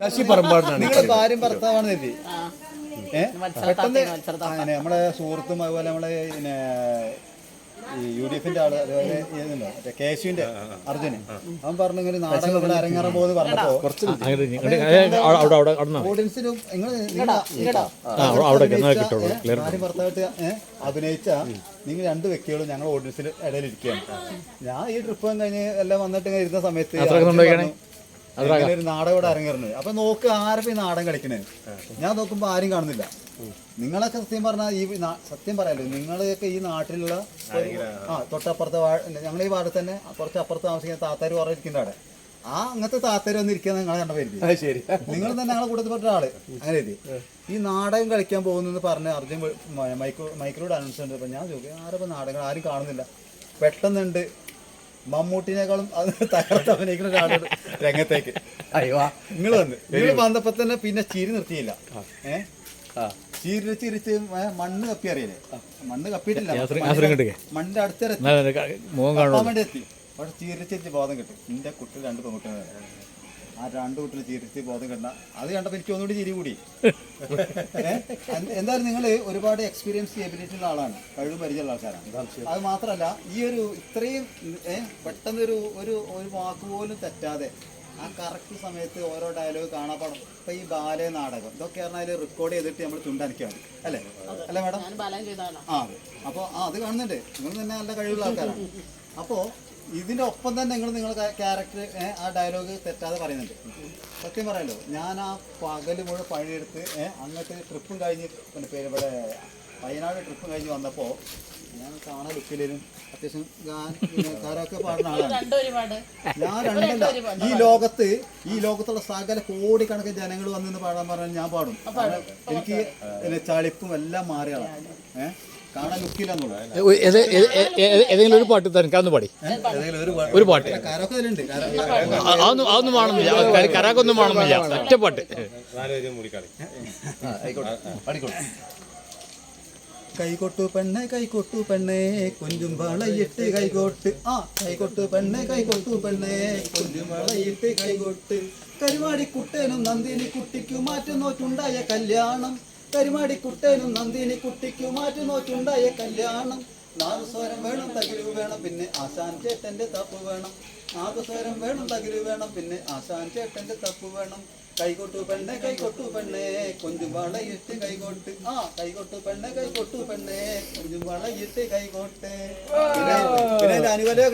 നിങ്ങള് ഭാര്യയും ഭർത്താവാണ് കരുതി പെട്ടെന്ന് അങ്ങനെ നമ്മളെ സുഹൃത്തും അതുപോലെ നമ്മളെ പിന്നെ ഈ UDF-ന്റെ ആള് അതുപോലെ മറ്റേ കേശുവിന്റെ അർജുന് അവൻ പറഞ്ഞു ഇങ്ങനെ നാടകം ഇവിടെ അരങ്ങേറാൻ പോകുന്നു പറഞ്ഞപ്പോ ഓഡിയൻസിനും ഭാര്യ ഭർത്താവായിട്ട് അഭിനയിച്ച നിങ്ങൾ രണ്ട് വ്യക്തികളും ഞങ്ങൾ ഓഡിയൻസിൽ ഇടയിലിരിക്കുകയാണ്. ഞാൻ ഈ ട്രിപ്പ് കഴിഞ്ഞ് എല്ലാം വന്നിട്ട് ഇങ്ങനെ ഇരുന്ന സമയത്ത് അങ്ങനെ ഒരു നാടകം ഇവിടെ അരങ്ങേറുന്നത്. അപ്പൊ നോക്ക് ആരൊക്കെ ഈ നാടകം കളിക്കണേ. ഞാൻ നോക്കുമ്പോ ആരും കാണുന്നില്ല. നിങ്ങളൊക്കെ സത്യം പറഞ്ഞാൽ ഈ സത്യം പറയാലോ, നിങ്ങളൊക്കെ ഈ നാട്ടിലുള്ള തൊട്ടപ്പുറത്തെ ഞങ്ങൾ ഈ ഭാഗത്ത് തന്നെ കുറച്ച് അപ്പുറത്ത് താമസിക്കുന്ന താത്താര് കുറെ ഇരിക്കുന്ന അവിടെ അങ്ങനത്തെ താത്താര് വന്ന് ഇരിക്കുന്ന നിങ്ങളെ കണ്ടപ്പോൾ ശരി നിങ്ങൾ തന്നെ ഞങ്ങളെ കൂട്ടത്തിൽപ്പെട്ട ആള് അങ്ങനെ എഴുതി ഈ നാടകം കളിക്കാൻ പോകുന്നു പറഞ്ഞ് അർജുൻ മൈക്കിലൂടെ അനൗൺസ് ഉണ്ട്. അപ്പൊ ഞാൻ ചോദിക്കും ആരപ്പോ നാടകങ്ങൾ ആരും കാണുന്നില്ല. പെട്ടെന്നുണ്ട് മമ്മൂട്ടിനേക്കാളും അത് തകർത്ത് അഭിനയിക്കുന്ന ഒരാളുടെ രംഗത്തേക്ക് നിങ്ങൾ വന്നപ്പോ തന്നെ പിന്നെ ചിരി നിർത്തിയില്ല. ചിരിച്ച് മണ്ണ് കപ്പി അറിയില്ലേ, മണ്ണ് കപ്പിയിട്ടില്ല, മണ്ണിന്റെ അടുത്ത് എത്തി. പക്ഷെ ചിരിച്ചിരിച്ച് ബോധം കിട്ടും. എന്റെ കുട്ടികൾ രണ്ട് പെൺകുട്ടികൾ, ആ രണ്ട് കുട്ടികൾ ചിരിച്ച് ബോധം കിട്ടണ അത് കണ്ടപ്പോ എനിക്ക് ഒന്നുകൂടി ചിരി കൂടി. എന്തായാലും നിങ്ങൾ ഒരുപാട് എക്സ്പീരിയൻസ് എബിലിറ്റി ഉള്ള ആളാണ്, കഴിവ് പരിചയമുള്ള ആൾക്കാരാണ്. അത് മാത്രമല്ല ഈ ഒരു ഇത്രയും പെട്ടെന്ന് ഒരു വാക്ക് പോലും തെറ്റാതെ ആ കറക്റ്റ് സമയത്ത് ഓരോ ഡയലോഗ് കാണാപ്പാടും. ഇപ്പൊ ഈ ബാലെ നാടകം ഇതൊക്കെ പറഞ്ഞാൽ റെക്കോർഡ് ചെയ്തിട്ട് നമ്മൾ ചുണ്ടനക്കാൻ മതി അല്ലേ അല്ലേ മാഡം? അപ്പോൾ അത് കാണുന്നുണ്ട്. നിങ്ങൾ തന്നെ നല്ല കഴിവുള്ള ആൾക്കാരാണ്. അപ്പോൾ ഇതിന്റെ ഒപ്പം തന്നെ നിങ്ങളുടെ ക്യാരക്ടർ ആ ഡയലോഗ് തെറ്റാതെ പറയുന്നുണ്ട്. സത്യം പറയാലോ, ഞാൻ ആ പകല് മുഴുവൻ പണിയെടുത്ത് അങ്ങോട്ട് ട്രിപ്പും കഴിഞ്ഞ് പിന്നെ പേര് ഇവിടെ വയനാട് ട്രിപ്പും കഴിഞ്ഞ് വന്നപ്പോൾ ഞാൻ കാണാൻ ലുക്കിലും അത്യാവശ്യം കാരൊക്കെ പാടുന്ന ആളാണ്. ഞാൻ രണ്ടല്ല, ഈ ലോകത്തുള്ള സകല കോടിക്കണക്കിന് ജനങ്ങൾ വന്നിന്ന് പാടാൻ പറഞ്ഞാൽ ഞാൻ പാടും. എനിക്ക് ചളിപ്പും എല്ലാം മാറിയാണ്. കാണാൻ ലുക്കില്ലെന്നുള്ളത് ഏതെങ്കിലും ഒരു പാട്ട് തനിക്കാന്ന് പാടി ഒരു പാട്ട് അതൊന്നും വേണമെന്നില്ല, കരാക്കൊന്നും വേണമെന്നില്ല, ഒറ്റ പാട്ട്. കൈകൊട്ടു പെണ്ണെ കൈകൊട്ടു പെണ്ണെ കൊഞ്ചും വളയിട്ട് കൈകൊട്ട് കൈകൊട്ടു പെണ്ണെ കൈകൊട്ടു പെണ്ണെ കൊഞ്ചും വളയിട്ട് കൈകൊട്ട് കരുവാടിക്കുട്ടേനും നന്ദിനി കുട്ടിക്കു മാറ്റുന്നോറ്റുണ്ടായ കല്യാണം. കരുമാടിക്കുട്ടേനും നന്ദിനി കുട്ടിക്കു മാറ്റുന്നോറ്റുണ്ടായ കല്യാണം. നാദസ്വരം വേണം തകിലു വേണം പിന്നെ ആശാൻ ചേട്ടന്റെ തപ്പ് വേണം. നാദസ്വരം വേണം തകിലു വേണം പിന്നെ ആശാൻ ചേട്ടന്റെ തപ്പ് വേണം. കൈകൊട്ടു പെണ്ണെ കൈകൊട്ടു പെണ്ണെ കൊഞ്ചും വളയിട്ട് കൈകൊട്ട് കൈകൊട്ടു പെണ്ണെ കൈകൊട്ടു പെണ്ണെ കൊഞ്ചും വളയിട്ട് കൈകൊട്ട്. പിന്നെ അനുകൂല